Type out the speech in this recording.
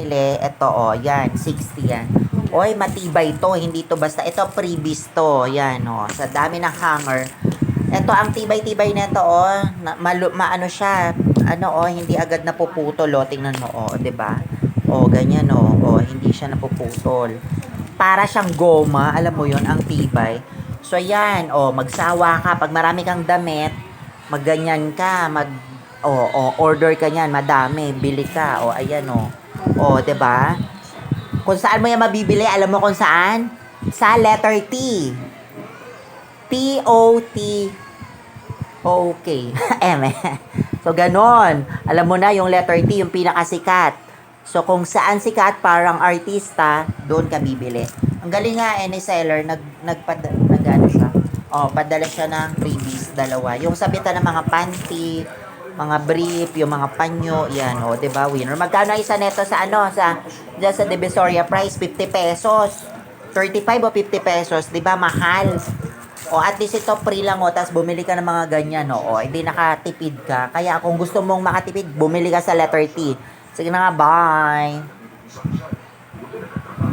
binili, ito oh, yan, 60 yan. Oy, matibay to, hindi to basta, ito previous to, yan oh, sa dami ng hanger. Ito ang tibay-tibay nito oh, maano siya, ano oh, hindi agad napuputol oh, tingnan mo oh, 'di ba? Oh, ganyan oh, oh, hindi siya napuputol. Para siyang goma, alam mo 'yon, ang tibay. So yan, oh, magsawa ka pag marami kang damit, magganyan ka, order ka niyan, madami, bili ka. O ayan o. O, 'di ba? Kung saan mo 'yan mabibili, alam mo kung saan? Sa letter T. T-O-T. Okay. M. So, ganon. Alam mo na yung letter T, yung pinakasikat. So, kung saan sikat, parang artista, doon ka bibili. Ang galing nga, any seller, ano siya. Oh, padala siya ng freebies, dalawa. Yung sabitan ng mga panty, mga brief, yung mga panyo, yan, oh, 'di ba, winner. Magkano isa neto sa ano, diyan sa Divisoria price, 50 pesos. 35 o 50 pesos, 'di ba, mahal. O at least ito free lang o, tapos bumili ka ng mga ganyan o, hindi nakatipid ka. Kaya kung gusto mong makatipid, bumili ka sa letter T. Sige na nga, bye!